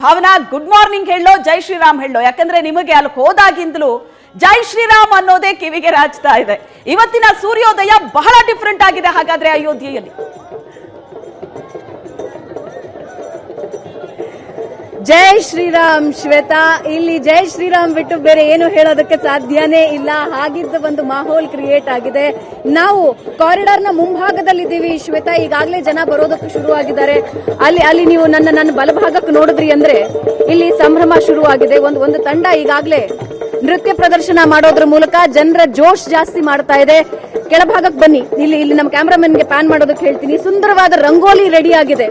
Bhavana, good morning ಹೇಳೋ ಜೈ ಶ್ರೀರಾಮ್ ಹೇಳೋ, ಯಾಕಂದ್ರೆ ನಿಮಗೆ ಅಲ್ಲಿ ಹೋದಾಗಿಂದಲೂ ಜೈ ಶ್ರೀರಾಮ್ ಅನ್ನೋದೇ ಕಿವಿಗೆ ರಾಜ್ತಾ ಇದೆ. ಇವತ್ತಿನ ಸೂರ್ಯೋದಯ ಬಹಳ ಡಿಫರೆಂಟ್ ಆಗಿದೆ. ಹಾಗಾದ್ರೆ ಅಯೋಧ್ಯೆಯಲ್ಲಿ ಜೈ ಶ್ರೀರಾಮ್ ಶ್ವೇತಾ, ಇಲ್ಲಿ ಜೈ ಶ್ರೀರಾಮ್ ಬಿಟ್ಟು ಬೇರೆ ಏನು ಹೇಳೋದಕ್ಕೆ ಸಾಧ್ಯನೇ ಇಲ್ಲ. ಹಾಗಿದ್ದ ಒಂದು ಮಾಹೋಲ್ ಕ್ರಿಯೇಟ್ ಆಗಿದೆ. ನಾವು ಕಾರಿಡಾರ್ ನ ಮುಂಭಾಗದಲ್ಲಿದ್ದೀವಿ ಶ್ವೇತಾ. ಈಗಾಗಲೇ ಜನ ಬರೋದಕ್ಕೆ ಶುರುವಾಗಿದ್ದಾರೆ. ಅಲ್ಲಿ ನೀವು ನನ್ನ ಬಲಭಾಗಕ್ಕೆ ನೋಡಿದ್ರಿ ಅಂದ್ರೆ ಇಲ್ಲಿ ಸಂಭ್ರಮ ಶುರುವಾಗಿದೆ. ಒಂದು ತಂಡ ಈಗಾಗಲೇ ನೃತ್ಯ ಪ್ರದರ್ಶನ ಮಾಡೋದ್ರ ಮೂಲಕ ಜನರ ಜೋಶ್ ಜಾಸ್ತಿ ಮಾಡ್ತಾ ಇದೆ. ಕೆಳಭಾಗಕ್ಕೆ ಬನ್ನಿ, ಇಲ್ಲಿ ನಮ್ಮ ಕ್ಯಾಮರಾಮನ್ಗೆ ಪ್ಯಾನ್ ಮಾಡೋದಕ್ಕೆ ಹೇಳ್ತೀನಿ. ಸುಂದರವಾದ ರಂಗೋಲಿ ರೆಡಿ ಆಗಿದೆ.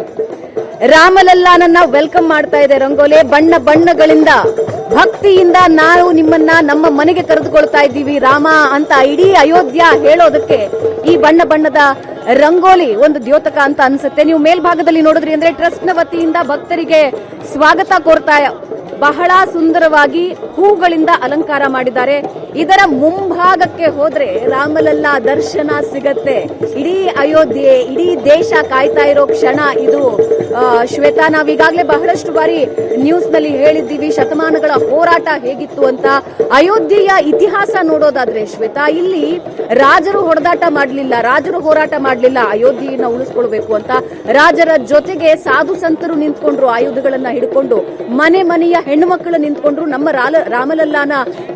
ರಾಮಲಲ್ಲಾನನ್ನ ವೆಲ್ಕಮ್ ಮಾಡ್ತಾ ಇದೆ ರಂಗೋಲಿ. ಬಣ್ಣ ಬಣ್ಣಗಳಿಂದ ಭಕ್ತಿಯಿಂದ ನಾವು ನಿಮ್ಮನ್ನ ನಮ್ಮ ಮನೆಗೆ ಕರೆದುಕೊಳ್ತಾ ಇದ್ದೀವಿ ರಾಮ ಅಂತ ಇಡೀ ಅಯೋಧ್ಯ ಹೇಳೋದಕ್ಕೆ ಈ ಬಣ್ಣ ಬಣ್ಣದ ರಂಗೋಲಿ ಒಂದು ದ್ಯೋತಕ ಅಂತ ಅನ್ಸುತ್ತೆ. ನೀವು ಮೇಲ್ಭಾಗದಲ್ಲಿ ನೋಡಿದ್ರಿ ಅಂದ್ರೆ ಟ್ರಸ್ಟ್ ನ ವತಿಯಿಂದ ಭಕ್ತರಿಗೆ ಸ್ವಾಗತ ಕೋರ್ತಾ ಬಹಳ ಸುಂದರವಾಗಿ ಹೂಗಳಿಂದ ಅಲಂಕಾರ ಮಾಡಿದ್ದಾರೆ. ಇದರ ಮುಂಭಾಗಕ್ಕೆ ಹೋದ್ರೆ ರಾಮಲಲ್ಲಾ ದರ್ಶನ ಸಿಗತ್ತೆ. ಇಡೀ ಅಯೋಧ್ಯೆ, ಇಡೀ ದೇಶ ಕಾಯ್ತಾ ಇರೋ ಕ್ಷಣ ಇದು ಶ್ವೇತಾ. ನಾವೀಗಾಗಲೇ ಬಹಳಷ್ಟು ಬಾರಿ ನ್ಯೂಸ್ ನಲ್ಲಿ ಹೇಳಿದ್ದೀವಿ ಶತಮಾನಗಳ ಹೋರಾಟ ಹೇಗಿತ್ತು ಅಂತ. ಅಯೋಧ್ಯೆಯ ಇತಿಹಾಸ ನೋಡೋದಾದ್ರೆ ಶ್ವೇತಾ, ಇಲ್ಲಿ ರಾಜರು ಹೊಡೆದಾಟ ಮಾಡಲಿಲ್ಲ, ರಾಜರು ಹೋರಾಟ ಮಾಡಲಿಲ್ಲ ಅಯೋಧ್ಯೆಯನ್ನ ಉಳಿಸ್ಕೊಳ್ಬೇಕು ಅಂತ. ರಾಜರ ಜೊತೆಗೆ ಸಾಧು ಸಂತರು ನಿಂತ್ಕೊಂಡ್ರು, ಆಯುಧಗಳನ್ನ ಹಿಡ್ಕೊಂಡು. ಮನೆ ಮನೆಯ ಹೆಣ್ಣು ಮಕ್ಕಳು ನಿಂತ್ಕೊಂಡ್ರು, ನಮ್ಮ ರಾಮಲಲ್ಲಾನ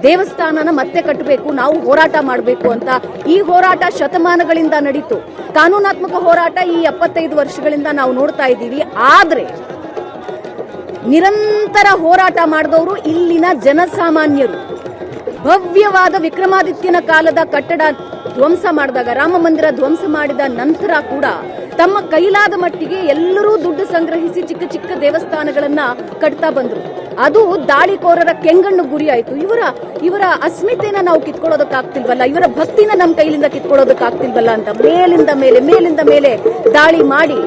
ದೇವಸ್ಥಾನನ ಮತ್ತೆ ಕಟ್ಟಬೇಕು, ನಾವು ಹೋರಾಟ ಮಾಡಬೇಕು ಅಂತ. ಈ ಹೋರಾಟ ಶತಮಾನಗಳಿಂದ ನಡೀತು. ಕಾನೂನಾತ್ಮಕ ಹೋರಾಟ ಈ 75 ವರ್ಷಗಳಿಂದ ನಾವು ನೋಡ್ತಾ ಇದ್ದೀವಿ. ಆದ್ರೆ ನಿರಂತರ ಹೋರಾಟ ಮಾಡಿದವರು ಇಲ್ಲಿನ ಜನಸಾಮಾನ್ಯರು. ಭವ್ಯವಾದ ವಿಕ್ರಮಾದಿತ್ಯನ ಕಾಲದ ಕಟ್ಟಡ ಧ್ವಂಸ ಮಾಡಿದಾಗ, ರಾಮ ಮಂದಿರ ಧ್ವಂಸ ಮಾಡಿದ ನಂತರ ಕೂಡ ತಮ್ಮ ಕೈಲಾದ ಮಟ್ಟಿಗೆ ಎಲ್ಲರೂ ದುಡ್ಡು ಸಂಗ್ರಹಿಸಿ ಚಿಕ್ಕ ಚಿಕ್ಕ ದೇವಸ್ಥಾನಗಳನ್ನ ಕಟ್ತಾ ಬಂದ್ರು. ಅದು ದಾಳಿಕೋರರ ಕೆಂಗಣ್ಣು ಗುರಿ ಆಯ್ತು. ಇವರ ಅಸ್ಮಿತೆನ ನಾವು ಕಿತ್ಕೊಳ್ಳೋದಕ್ಕಾಗ್ತಿಲ್ವಲ್ಲ, ಇವರ ಭಕ್ತಿನ ನಮ್ಮ ಕೈಲಿಂದ ಕಿತ್ಕೊಳ್ಳೋದಕ್ಕಾಗ್ತಿಲ್ವಲ್ಲ ಅಂತ ಮೇಲಿಂದ ಮೇಲೆ ದಾಳಿ ಮಾಡಿ,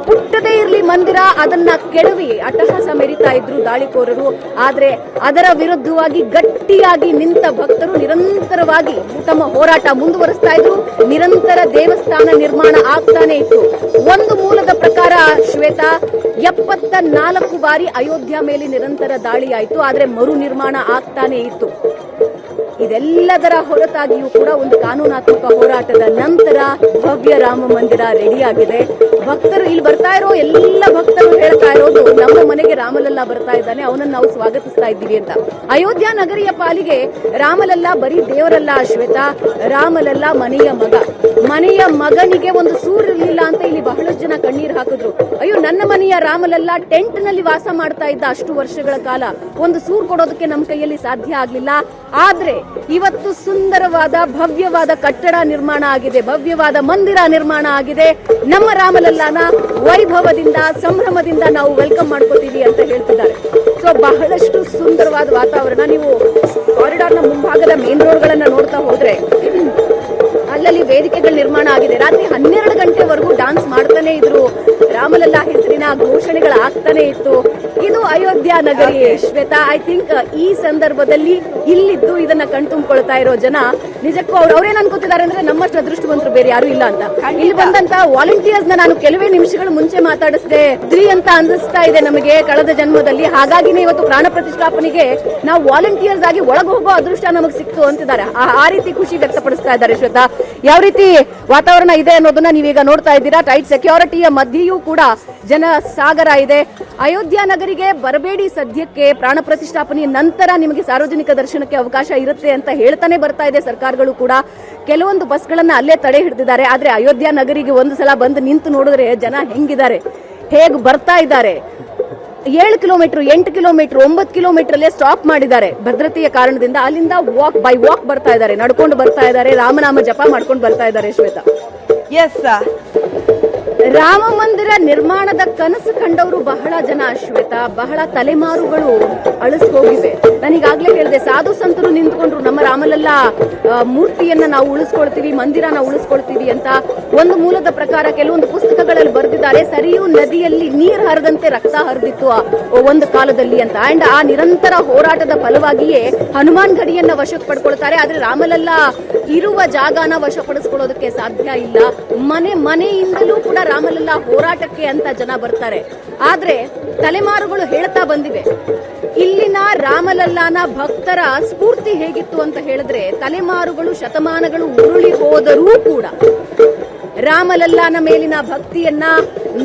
ಪುಟ್ಟದೇ ಇರ್ಲಿ ಮಂದಿರ ಅದನ್ನ ಕೆಡವಿ ಅಟ್ಟಹಾಸ ಮೆರಿತಾ ಇದ್ರು ದಾಳಿಕೋರರು. ಆದ್ರೆ ಅದರ ವಿರುದ್ಧವಾಗಿ ಗಟ್ಟಿಯಾಗಿ ನಿಂತ ಭಕ್ತರು ನಿರಂತರವಾಗಿ ತಮ್ಮ ಹೋರಾಟ ಮುಂದುವರಿಸ್ತಾ ಇದ್ರು. ನಿರಂತರ ದೇವಸ್ಥಾನ ನಿರ್ಮಾಣ ಆಗ್ತಾನೆ ಇತ್ತು. ಒಂದು ಮೂಲದ ಪ್ರಕಾರ ಶ್ವೇತಾ 74 ಬಾರಿ ಅಯೋಧ್ಯ ಮೇಲೆ ನಿರಂತರ ದಾಳಿ ಆಯಿತು. ಆದ್ರೆ ಮರು ನಿರ್ಮಾಣ ಆಗ್ತಾನೆ ಇತ್ತು. ಇದೆಲ್ಲದರ ಹೊರತಾಗಿಯೂ ಕೂಡ ಒಂದು ಕಾನೂನಾತ್ಮಕ ಹೋರಾಟದ ನಂತರ ಭವ್ಯ ರಾಮ ಮಂದಿರ ರೆಡಿ ಆಗಿದೆ. ಭಕ್ತರು ಇಲ್ಲಿ ಬರ್ತಾ ಇರೋ ಎಲ್ಲ ಭಕ್ತರು ಹೇಳ್ತಾ ಇರೋದು, ನಮ್ಮ ಮನೆಗೆ ರಾಮಲಲ್ಲಾ ಬರ್ತಾ ಇದ್ದಾನೆ, ಅವನನ್ನು ನಾವು ಸ್ವಾಗತಿಸ್ತಾ ಇದ್ದೀವಿ ಅಂತ. ಅಯೋಧ್ಯ ನಗರಿಯ ಪಾಲಿಗೆ ರಾಮಲಲ್ಲಾ ಬರೀ ದೇವರಲ್ಲ ಶ್ವೇತಾ, ರಾಮಲಲ್ಲಾ ಮನೆಯ ಮಗನಿಗೆ ಒಂದು ಸೂರು ಇರಲಿಲ್ಲ ಅಂತ ಇಲ್ಲಿ ಬಹಳಷ್ಟು ಜನ ಕಣ್ಣೀರು ಹಾಕಿದ್ರು. ಅಯ್ಯೋ, ನನ್ನ ಮನೆಯ ರಾಮಲಲ್ಲಾ ಟೆಂಟ್ ನಲ್ಲಿ ವಾಸ ಮಾಡ್ತಾ ಇದ್ದ ಅಷ್ಟು ವರ್ಷಗಳ ಕಾಲ, ಒಂದು ಸೂರು ಕೊಡೋದಕ್ಕೆ ನಮ್ಮ ಕೈಯಲ್ಲಿ ಸಾಧ್ಯ ಆಗ್ಲಿಲ್ಲ. ಆದ್ರೆ ಇವತ್ತು ಸುಂದರವಾದ ಭವ್ಯವಾದ ಕಟ್ಟಡ ನಿರ್ಮಾಣ ಆಗಿದೆ, ಭವ್ಯವಾದ ಮಂದಿರ ನಿರ್ಮಾಣ ಆಗಿದೆ. ನಮ್ಮ ರಾಮಲಲ್ಲಾನ ವೈಭವದಿಂದ ಸಂಭ್ರಮದಿಂದ ನಾವು ವೆಲ್ಕಮ್ ಮಾಡ್ಕೋತೀವಿ ಅಂತ ಹೇಳ್ತಿದ್ದಾರೆ. ಸೊ ಬಹಳಷ್ಟು ಸುಂದರವಾದ ವಾತಾವರಣ. ನೀವು ಕಾರಿಡಾರ್ ನ ಮುಂಭಾಗದ ಮೇನ್ ರೋಡ್ ಗಳನ್ನ ನೋಡ್ತಾ ಹೋದ್ರೆ ಅಲ್ಲಲ್ಲಿ ವೇದಿಕೆಗಳ ನಿರ್ಮಾಣ ಆಗಿದೆ. ರಾತ್ರಿ 12 ಗಂಟೆವರೆಗೂ ಡಾನ್ಸ್ ಮಾಡ್ತಾನೆ ಇದ್ರು. ರಾಮಲಲ್ಲಾ ಹೆಸರಿನ ಘೋಷಣೆಗಳಾಗ್ತಾನೆ ಇತ್ತು. ಇದು ಅಯೋಧ್ಯ ನಗರಿ ಶ್ವೇತಾ. ಐ ಥಿಂಕ್ ಈ ಸಂದರ್ಭದಲ್ಲಿ ಇಲ್ಲಿದ್ದು ಇದನ್ನ ಕಣ್ತುಂಬಿಕೊಳ್ತಾ ಇರೋ ಜನ ನಿಜಕ್ಕೂ ಅವ್ರೇನ್ ಅನ್ಕೋತಿದ್ದಾರೆ ಅಂದ್ರೆ ನಮ್ಮಷ್ಟು ಅದೃಷ್ಟವಂತರು ಬೇರೆ ಯಾರು ಇಲ್ಲ ಅಂತ. ಇಲ್ಲಿ ಬಂದಂತ ವಾಲಂಟಿಯರ್ಸ್ ನಾನು ಕೆಲವೇ ನಿಮಿಷಗಳ ಮುಂಚೆ ಮಾತಾಡಿಸಿದೆ ಅಂತ ಅನಿಸ್ತಾ ಇದೆ ನಮಗೆ ಕಳೆದ ಜನ್ಮದಲ್ಲಿ. ಹಾಗಾಗಿನೇ ಇವತ್ತು ಪ್ರಾಣ ಪ್ರತಿಷ್ಠಾಪನೆಗೆ ನಾವು ವಾಲಂಟಿಯರ್ಸ್ ಆಗಿ ಒಳಗೆ ಹೋಗೋ ಅದೃಷ್ಟ ನಮಗೆ ಸಿಕ್ತು ಅಂತಿದ್ದಾರೆ. ಆ ರೀತಿ ಖುಷಿ ವ್ಯಕ್ತಪಡಿಸ್ತಾ ಇದ್ದಾರೆ ಶ್ವೇತಾ. ಯಾವ ರೀತಿ ವಾತಾವರಣ ಇದೆ ಅನ್ನೋದನ್ನ ನೀವೀಗ ನೋಡ್ತಾ ಇದ್ದೀರಾ. ಟೈಟ್ ಸೆಕ್ಯೂರಿಟಿಯ ಮಧ್ಯೆಯೂ ಕೂಡ ಜನ ಸಾಗರ ಇದೆ. ಅಯೋಧ್ಯ ನಗರಿಗೆ ಬರಬೇಡಿ ಸದ್ಯಕ್ಕೆ, ಪ್ರಾಣ ಪ್ರತಿಷ್ಠಾಪನೆಯ ನಂತರ ನಿಮಗೆ ಸಾರ್ವಜನಿಕ ದರ್ಶನಕ್ಕೆ ಅವಕಾಶ ಇರುತ್ತೆ ಅಂತ ಹೇಳ್ತಾನೆ ಬರ್ತಾ ಇದೆ ಸರ್ಕಾರಗಳು ಕೂಡ. ಕೆಲವೊಂದು ಬಸ್ಗಳನ್ನ ಅಲ್ಲೇ ತಡೆ ಹಿಡಿದಿದ್ದಾರೆ. ಆದ್ರೆ ಅಯೋಧ್ಯ ನಗರಿಗೆ ಒಂದು ಸಲ ಬಂದು ನಿಂತು ನೋಡಿದ್ರೆ ಜನ ಹೆಂಗಿದ್ದಾರೆ, ಹೇಗ್ ಬರ್ತಾ ಇದ್ದಾರೆ. 7 ಕಿಲೋಮೀಟರ್ 8 ಕಿಲೋಮೀಟರ್ 9 ಕಿಲೋಮೀಟರ್ ಅಲ್ಲೇ ಸ್ಟಾಪ್ ಮಾಡಿದ್ದಾರೆ ಭದ್ರತೆಯ ಕಾರಣದಿಂದ. ಅಲ್ಲಿಂದ ವಾಕ್ ಬರ್ತಾ ಇದ್ದಾರೆ, ನಡ್ಕೊಂಡು ಬರ್ತಾ ಇದ್ದಾರೆ, ರಾಮನಾಮ ಜಪ ಮಾಡ್ಕೊಂಡು ಬರ್ತಾ ಇದ್ದಾರೆ ಶ್ವೇತಾ. ಎಸ್, ರಾಮ ಮಂದಿರ ನಿರ್ಮಾಣದ ಕನಸು ಕಂಡವರು ಬಹಳ ಜನ ಶ್ವೇತಾ. ಬಹಳ ತಲೆಮಾರುಗಳು ಅಳಿಸ್ಕೋಗಿವೆ. ನಾನೀಗಾಗ್ಲೇ ಹೇಳಿದೆ, ಸಾಧು ಸಂತರು ನಿಂತ್ಕೊಂಡ್ರು, ನಮ್ಮ ರಾಮಲಲ್ಲಾ ಮೂರ್ತಿಯನ್ನ ನಾವು ಉಳಿಸ್ಕೊಳ್ತೀವಿ, ಮಂದಿರನ ಉಳಿಸ್ಕೊಳ್ತೀವಿ ಅಂತ. ಒಂದು ಮೂಲದ ಪ್ರಕಾರ ಕೆಲವೊಂದು ಪುಸ್ತಕಗಳಲ್ಲಿ ಬರೆದಿದ್ದಾರೆ, ಸರಿಯೂ ನದಿಯಲ್ಲಿ ನೀರು ಹರಿದಂತೆ ರಕ್ತ ಹರಿದಿತ್ತು ಒಂದು ಕಾಲದಲ್ಲಿ ಅಂತ. ಅಂಡ್ ಆ ನಿರಂತರ ಹೋರಾಟದ ಫಲವಾಗಿಯೇ ಹನುಮಾನ್ ಗಡಿಯನ್ನ ವಶಕ್ಕೆ ಪಡ್ಕೊಳ್ತಾರೆ. ಆದ್ರೆ ರಾಮಲಲ್ಲಾ ಇರುವ ಜಾಗನ ವಶಪಡಿಸ್ಕೊಳ್ಳೋದಕ್ಕೆ ಸಾಧ್ಯ ಇಲ್ಲ. ಮನೆಯಿಂದಲೂ ಕೂಡ ರಾಮಲಲ್ಲಾ ಹೋರಾಟಕ್ಕೆ ಅಂತ ಜನ ಬರ್ತಾರೆ. ಆದ್ರೆ ತಲೆಮಾರುಗಳು ಹೇಳ್ತಾ ಬಂದಿವೆ, ಇಲ್ಲಿನ ರಾಮಲಲ್ಲಾನ ಭಕ್ತರ ಸ್ಫೂರ್ತಿ ಹೇಗಿತ್ತು ಅಂತ ಹೇಳಿದ್ರೆ, ತಲೆಮಾರುಗಳು ಶತಮಾನಗಳು ಉರುಳಿ ಹೋದರೂ ಕೂಡ ರಾಮಲಲ್ಲಾನ ಮೇಲಿನ ಭಕ್ತಿಯನ್ನ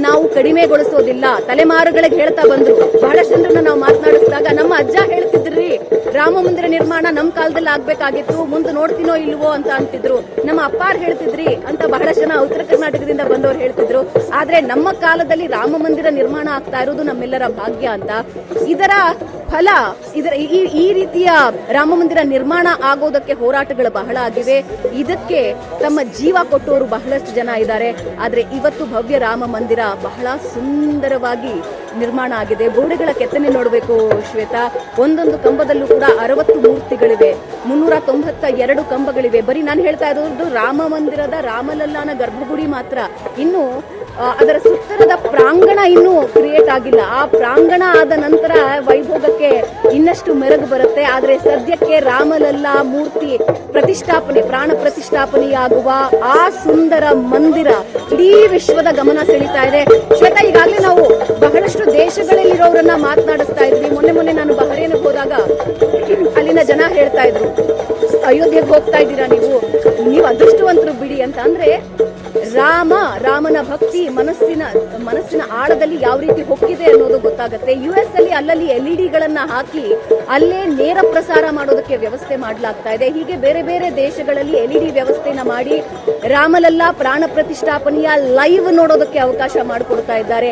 ನಾವು ಕಡಿಮೆಗೊಳಿಸೋದಿಲ್ಲ. ತಲೆಮಾರುಗಳಿಗೆ ಹೇಳ್ತಾ ಬಂದ್ರು. ಬಹಳಷ್ಟು ಜನರನ್ನ ನಾವು ಮಾತನಾಡಿಸಿದಾಗ ನಮ್ಮ ಅಜ್ಜ ಹೇಳ್ತಿದ್ರಿ, ರಾಮ ಮಂದಿರ ನಿರ್ಮಾಣ ನಮ್ ಕಾಲದಲ್ಲಿ ಆಗ್ಬೇಕಾಗಿತ್ತು, ಮುಂದೆ ನೋಡ್ತೀನೋ ಇಲ್ವೋ ಅಂತ ಅಂತಿದ್ರು. ನಮ್ಮ ಅಪ್ಪಾರ್ ಹೇಳ್ತಿದ್ರಿ ಅಂತ ಬಹಳಷ್ಟು ಜನ ಉತ್ತರ ಕರ್ನಾಟಕದಿಂದ ಬಂದವರು ಹೇಳ್ತಿದ್ರು. ಆದ್ರೆ ನಮ್ಮ ಕಾಲದಲ್ಲಿ ರಾಮ ಮಂದಿರ ನಿರ್ಮಾಣ ಆಗ್ತಾ ಇರೋದು ನಮ್ಮೆಲ್ಲರ ಭಾಗ್ಯ ಅಂತ. ಇದರ ಫಲ ಈ ರೀತಿಯ ರಾಮ ಮಂದಿರ ನಿರ್ಮಾಣ ಆಗೋದಕ್ಕೆ ಹೋರಾಟಗಳು ಬಹಳ ಆಗಿವೆ. ಇದಕ್ಕೆ ತಮ್ಮ ಜೀವ ಕೊಟ್ಟವರು ಬಹಳಷ್ಟು ಜನ ಇದ್ದಾರೆ. ಆದ್ರೆ ಇವತ್ತು ಭವ್ಯ ರಾಮ ಮಂದಿರ ಬಹಳ ಸುಂದರವಾಗಿ ನಿರ್ಮಾಣ ಆಗಿದೆ. ಗೋಡೆಗಳ ಕೆತ್ತನೆ ನೋಡಬೇಕು ಶ್ವೇತಾ. ಒಂದೊಂದು ಕಂಬದಲ್ಲೂ ಕೂಡ 60 ಮೂರ್ತಿಗಳಿವೆ, 392 ಕಂಬಗಳಿವೆ. ಬರೀ ನಾನು ಹೇಳ್ತಾ ಇರೋದು ರಾಮ ಮಂದಿರದ ರಾಮಲಲ್ಲಾನ ಗರ್ಭಗುಡಿ ಮಾತ್ರ. ಇನ್ನು ಅದರ ಸುತ್ತರದ ಪ್ರಾಂಗಣ ಇನ್ನೂ ಕ್ರಿಯೇಟ್ ಆಗಿಲ್ಲ. ಆ ಪ್ರಾಂಗಣ ಆದ ನಂತರ ವೈಭೋಗಕ್ಕೆ ಇನ್ನಷ್ಟು ಮೆರುಗು ಬರುತ್ತೆ. ಆದ್ರೆ ಸದ್ಯಕ್ಕೆ ರಾಮಲಲ್ಲಾ ಮೂರ್ತಿ ಪ್ರತಿಷ್ಠಾಪನೆ, ಪ್ರಾಣ ಪ್ರತಿಷ್ಠಾಪನೆಯಾಗುವ ಆ ಸುಂದರ ಮಂದಿರ ಇಡೀ ವಿಶ್ವದ ಗಮನ ಸೆಳೀತಾ ಇದೆ. ಶ್ವೇತಾ, ಈಗಾಗಲೇ ನಾವು ಬಹಳಷ್ಟು ದೇಶಗಳಲ್ಲಿರೋರನ್ನ ಮಾತನಾಡಿಸ್ತಾ ಇದ್ವಿ. ಮೊನ್ನೆ ನಾನು ಬಹರೇನ್ಗೆ ಹೋದಾಗ ಅಲ್ಲಿನ ಜನ ಹೇಳ್ತಾ ಇದ್ರು, ಅಯೋಧ್ಯೆಗೆ ಹೋಗ್ತಾ ಇದ್ದೀರಾ ನೀವು ಅದೃಷ್ಟವಂತರು ಬಿಡಿ ಅಂತ. ಅಂದ್ರೆ ರಾಮನ ಭಕ್ತಿ ಮನಸ್ಸಿನ ಆಳದಲ್ಲಿ ಯಾವ ರೀತಿ ಹೊಕ್ಕಿದೆ ಅನ್ನೋದು ಗೊತ್ತಾಗುತ್ತೆ. US ಅಲ್ಲಿ ಅಲ್ಲಲ್ಲಿ LED ಗಳನ್ನ ಹಾಕಿ ಅಲ್ಲೇ ನೇರ ಪ್ರಸಾರ ಮಾಡೋದಕ್ಕೆ ವ್ಯವಸ್ಥೆ ಮಾಡಲಾಗ್ತಾ ಇದೆ. ಹೀಗೆ ಬೇರೆ ಬೇರೆ ದೇಶಗಳಲ್ಲಿ LED ವ್ಯವಸ್ಥೆನ ಮಾಡಿ ರಾಮಲಲ್ಲಾ ಪ್ರಾಣ ಪ್ರತಿಷ್ಠಾಪನೆಯ ಲೈವ್ ನೋಡೋದಕ್ಕೆ ಅವಕಾಶ ಮಾಡಿಕೊಡ್ತಾ ಇದ್ದಾರೆ.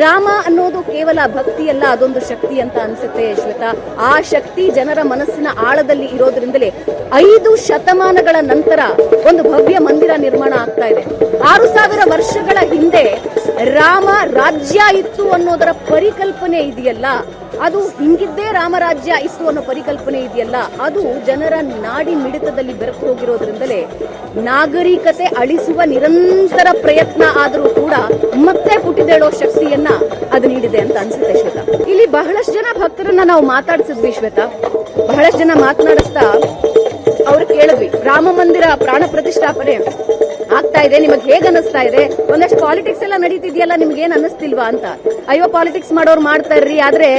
ರಾಮ ಅನ್ನೋದು ಕೇವಲ ಭಕ್ತಿ ಅಲ್ಲ, ಅದೊಂದು ಶಕ್ತಿ ಅಂತ ಅನ್ಸುತ್ತೆ ಶ್ವೇತಾ. ಆ ಶಕ್ತಿ ಜನರ ಮನಸ್ಸಿನ ಆಳದಲ್ಲಿ ಇರೋದ್ರಿಂದಲೇ 5 ಶತಮಾನಗಳ ನಂತರ ಒಂದು ಭವ್ಯ ಮಂದಿರ ನಿರ್ಮಾಣ ಆಗ್ತಾ ಇದೆ. 6000 ವರ್ಷಗಳ ಹಿಂದೆ ರಾಮ ರಾಜ್ಯ ಇತ್ತು ಅನ್ನೋದರ ಪರಿಕಲ್ಪನೆ ಇದೆಯಲ್ಲ, ಅದು ಹಿಂಗಿದ್ದೇ ರಾಮರಾಜ್ಯ ಇತ್ತು ಅನ್ನೋ ಪರಿಕಲ್ಪನೆ ಇದೆಯಲ್ಲ, ಅದು ಜನರ ನಾಡಿ ಮಿಡಿತದಲ್ಲಿ ಬೆರೆತು ಹೋಗಿರೋದ್ರಿಂದಲೇ ನಾಗರಿಕತೆ ಅಳಿಸುವ ನಿರಂತರ ಪ್ರಯತ್ನ ಆದರೂ ಕೂಡ ಮತ್ತೆ ಪುಟಿದೇಳೋ ಶಕ್ತಿಯನ್ನ ಅದು ನೀಡಿದೆ ಅಂತ ಅನ್ಸುತ್ತೆ ಶ್ವೇತಾ. ಇಲ್ಲಿ ಬಹಳಷ್ಟು ಜನ ಭಕ್ತರನ್ನ ನಾವು ಮಾತಾಡಿಸಿದ್ವಿ ಶ್ವೇತಾ. ಬಹಳಷ್ಟು ಜನ ಮಾತನಾಡಿಸ್ತಾ ಅವ್ರು ಕೇಳಿದ್ವಿ, ರಾಮ ಮಂದಿರ ಪ್ರಾಣ ಪ್ರತಿಷ್ಠಾಪನೆ ಆಗ್ತಾ ಇದೆ, ನಿಮಗೆ ಹೇಗ್ ಅನಿಸ್ತಾ ಇದೆ? ಒಂದಷ್ಟು ಪಾಲಿಟಿಕ್ಸ್ ಎಲ್ಲ ನಡೀತಿದೆಯಲ್ಲ, ನಿಮ್ಗೆ ಏನ್ ಅನಿಸ್ತಿಲ್ವಾ ಅಂತ. ಅಯ್ಯೋ, ಪಾಲಿಟಿಕ್ಸ್ ಮಾಡೋರು ಮಾಡ್ತಾ ಇರ್ರಿ, ಆದ್ರೆ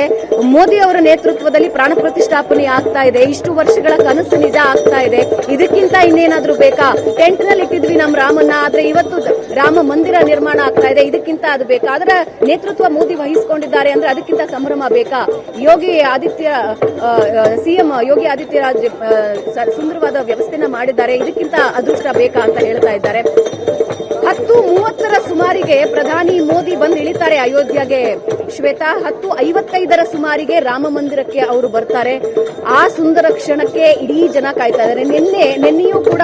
ಮೋದಿ ಅವರ ನೇತೃತ್ವದಲ್ಲಿ ಪ್ರಾಣ ಪ್ರತಿಷ್ಠಾಪನೆ ಆಗ್ತಾ ಇದೆ. ಇಷ್ಟು ವರ್ಷಗಳ ಕನಸು ನಿಜ ಆಗ್ತಾ ಇದೆ. ಇದಕ್ಕಿಂತ ಇನ್ನೇನಾದ್ರೂ ಬೇಕಾ? ಟೆಂಟ್ ನಲ್ಲಿ ಇಟ್ಟಿದ್ವಿ ನಮ್ ರಾಮನ್ನ, ಆದ್ರೆ ಇವತ್ತು ರಾಮ ಮಂದಿರ ನಿರ್ಮಾಣ ಆಗ್ತಾ ಇದೆ. ಇದಕ್ಕಿಂತ ಅದು ಬೇಕಾ? ಅದರ ನೇತೃತ್ವ ಮೋದಿ ವಹಿಸಿಕೊಂಡಿದ್ದಾರೆ ಅಂದ್ರೆ ಅದಕ್ಕಿಂತ ಸಂಭ್ರಮ ಬೇಕಾ? ಸಿಎಂ ಯೋಗಿ ಆದಿತ್ಯರಾಜ್ ಸುಂದರವಾದ ವ್ಯವಸ್ಥೆನ ಮಾಡಿದ್ದಾರೆ, ಇದಕ್ಕಿಂತ ಅದೃಷ್ಟ ಬೇಕಾ ಅಂತ ಹೇಳ್ತಾ ಇದ್ದಾರೆ. 10:30 ಸುಮಾರಿಗೆ ಪ್ರಧಾನಿ ಮೋದಿ ಬಂದು ಇಳಿತಾರೆ ಅಯೋಧ್ಯೆಗೆ ಶ್ವೇತಾ. 10:55 ಸುಮಾರಿಗೆ ರಾಮ ಮಂದಿರಕ್ಕೆ ಅವರು ಬರ್ತಾರೆ. ಆ ಸುಂದರ ಕ್ಷಣಕ್ಕೆ ಇಡೀ ಜನ ಕಾಯ್ತಾ ಇದ್ದಾರೆ. ನಿನ್ನೆಯೂ ಕೂಡ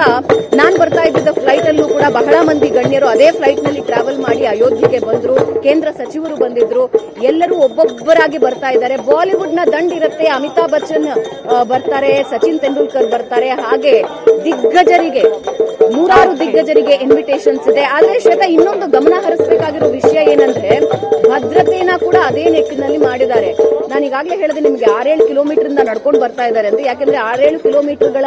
ನಾನ್ ಬರ್ತಾ ಇದ್ದ ಫ್ಲೈಟ್ ಅಲ್ಲೂ ಕೂಡ ಬಹಳ ಮಂದಿ ಗಣ್ಯರು ಅದೇ ಫ್ಲೈಟ್ ನಲ್ಲಿ ಟ್ರಾವೆಲ್ ಮಾಡಿ ಅಯೋಧ್ಯೆಗೆ ಬಂದ್ರು. ಕೇಂದ್ರ ಸಚಿವರು ಬಂದಿದ್ರು. ಎಲ್ಲರೂ ಒಬ್ಬೊಬ್ಬರಾಗಿ ಬರ್ತಾ ಇದ್ದಾರೆ. ಬಾಲಿವುಡ್ ನ ದಂಡ್ ಇರುತ್ತೆ. ಅಮಿತಾಬ್ ಬಚ್ಚನ್ ಬರ್ತಾರೆ, ಸಚಿನ್ ತೆಂಡೂಲ್ಕರ್ ಬರ್ತಾರೆ. ಹಾಗೆ ದಿಗ್ಗಜರಿಗೆ, 100 ದಿಗ್ಗಜರಿಗೆ ಇನ್ವಿಟೇಷನ್ಸ್ ಇದೆ. ಆದ್ರೆ ಶ್ವೇತಾ, ಇನ್ನೊಂದು ಗಮನ ಹರಿಸಬೇಕಾಗಿರೋ ವಿಷಯ ಏನಂದ್ರೆ, ಭದ್ರತೆನ ಕೂಡ ಅದೇ ನಿಟ್ಟಿನಲ್ಲಿ ಮಾಡಿದ್ದಾರೆ. ನಾನು ಈಗಾಗಲೇ ಹೇಳಿದೆ ನಿಮ್ಗೆ, 6-7 ಕಿಲೋಮೀಟರ್ ಇಂದ ನಡ್ಕೊಂಡು ಬರ್ತಾ ಇದ್ದಾರೆ ಅಂತ. ಯಾಕಂದ್ರೆ 6-7 ಕಿಲೋಮೀಟರ್ಗಳ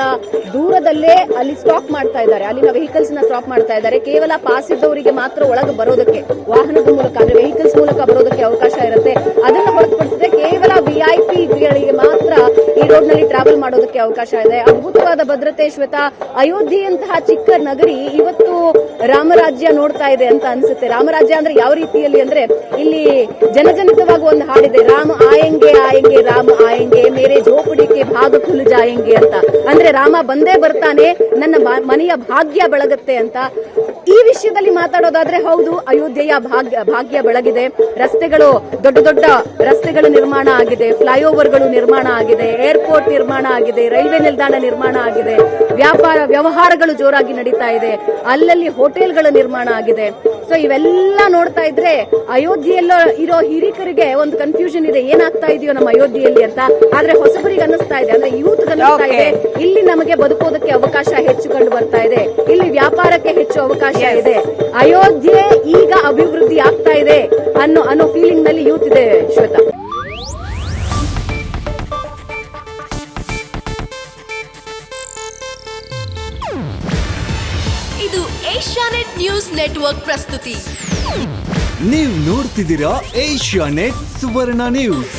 ದೂರದಲ್ಲೇ ಅಲ್ಲಿ ಸ್ಟಾಪ್ ಮಾಡ್ತಾ ಇದ್ದಾರೆ, ಅಲ್ಲಿನ ವೆಹಿಕಲ್ಸ್ ನ ಸ್ಟಾಪ್ ಮಾಡ್ತಾ ಇದ್ದಾರೆ. ಕೇವಲ ಪಾಸ್ ಇದ್ದವರಿಗೆ ಮಾತ್ರ ಒಳಗೆ ಬರೋದಕ್ಕೆ, ವಾಹನದ ಮೂಲಕ ಅಂದ್ರೆ ವೆಹಿಕಲ್ಸ್ ಮೂಲಕ ಬರೋದಕ್ಕೆ ಅವಕಾಶ ಇರುತ್ತೆ. ಅದನ್ನು ಹೊರತುಪಡಿಸಿದ್ರೆ ಕೇವಲ ವಿಐಪಿಗಳಿಗೆ ಮಾತ್ರ ಈ ರೋಡ್ ನಲ್ಲಿ ಟ್ರಾವೆಲ್ ಮಾಡೋದಕ್ಕೆ ಅವಕಾಶ ಇದೆ. ಅದ್ಭುತವಾದ ಭದ್ರತೆ ಶ್ವೇತಾ. ಅಯೋಧ್ಯೆಯಂತಹ ಚಿಕ್ಕ ನಗರಿ ಇವತ್ತು ರಾಮರಾಜ್ಯ ನೋಡ್ತಾ ಇದೆ ಅಂತ ಅನ್ಸುತ್ತೆ. ರಾಮರಾಜ್ಯ ಅಂದ್ರೆ ಯಾವ ರೀತಿಯಲ್ಲಿ ಅಂದ್ರೆ, ಇಲ್ಲಿ ಜನಜನಿತವಾಗಿ ಒಂದು ಹಾಡಿದೆ, ರಾಮ ಆಯಂಗೆ ಆಯಂಗೆ ರಾಮ ಆಯಂಗೆ ಮೇರೆ ಝೋಪಡಿಕೆ ಭಾಗ ಖುಲ್ ಜಾಯಂಗೆ ಅಂತ. ಅಂದ್ರೆ ರಾಮ ಬಂದೇ ಬರ್ತಾನೆ, ನನ್ನ ಮನೆಯ ಭಾಗ್ಯ ಬೆಳಗುತ್ತೆ ಅಂತ. ಈ ವಿಷಯದಲ್ಲಿ ಮಾತಾಡೋದಾದ್ರೆ ಹೌದು, ಅಯೋಧ್ಯೆಯ ಭಾಗ್ಯ ಬೆಳಗಿದೆ. ರಸ್ತೆಗಳು, ದೊಡ್ಡ ದೊಡ್ಡ ರಸ್ತೆಗಳು ನಿರ್ಮಾಣ ಆಗಿದೆ, ಫ್ಲೈಓವರ್ಗಳು ನಿರ್ಮಾಣ ಆಗಿದೆ, ಏರ್ಪೋರ್ಟ್ ನಿರ್ಮಾಣ ಆಗಿದೆ, ರೈಲ್ವೆ ನಿಲ್ದಾಣ ನಿರ್ಮಾಣ ಆಗಿದೆ, ವ್ಯವಹಾರಗಳು ಜೋರಾಗಿ ನಡೀತಾ ಇದೆ, ಅಲ್ಲಲ್ಲಿ ಹೋಟೆಲ್ಗಳ ನಿರ್ಮಾಣ ಆಗಿದೆ. ಸೊ ಇವೆಲ್ಲ ನೋಡ್ತಾ ಇದ್ರೆ ಅಯೋಧ್ಯೆಯಲ್ಲೋ ಇರೋ ಹಿರಿಕರಿಗೆ ಒಂದು ಕನ್ಫ್ಯೂಷನ್ ಇದೆ, ಏನಾಗ್ತಾ ಇದೆಯೋ ನಮ್ಮ ಅಯೋಧ್ಯೆಯಲ್ಲಿ ಅಂತ. ಆದ್ರೆ ಹೊಸಬರಿಗೆ ಅನ್ನಿಸ್ತಾ ಇದೆ, ಅಂದ್ರೆ ಯೂತ್ ಅನ್ನಿಸ್ತಾ ಇದೆ, ಇಲ್ಲಿ ನಮಗೆ ಬದುಕೋದಕ್ಕೆ ಅವಕಾಶ ಹೆಚ್ಚು ಕಂಡು ಬರ್ತಾ ಇದೆ, ಇಲ್ಲಿ ವ್ಯಾಪಾರಕ್ಕೆ ಹೆಚ್ಚು ಅವಕಾಶ ಇದೆ, ಅಯೋಧ್ಯೆ ಈಗ ಅಭಿವೃದ್ಧಿ ಆಗ್ತಾ ಇದೆ ಅನ್ನೋ ಫೀಲಿಂಗ್ ನಲ್ಲಿ ಯೂತ್ ಇದೆ ಶ್ವೇತಾ. ನ್ಯೂಸ್ ನೆಟ್ವರ್ಕ್ ಪ್ರಸ್ತುತಿ. ನೀವು ನೋಡ್ತಿದ್ದೀರಾ ಏಷ್ಯಾನೆಟ್ ಸುವರ್ಣ ನ್ಯೂಸ್.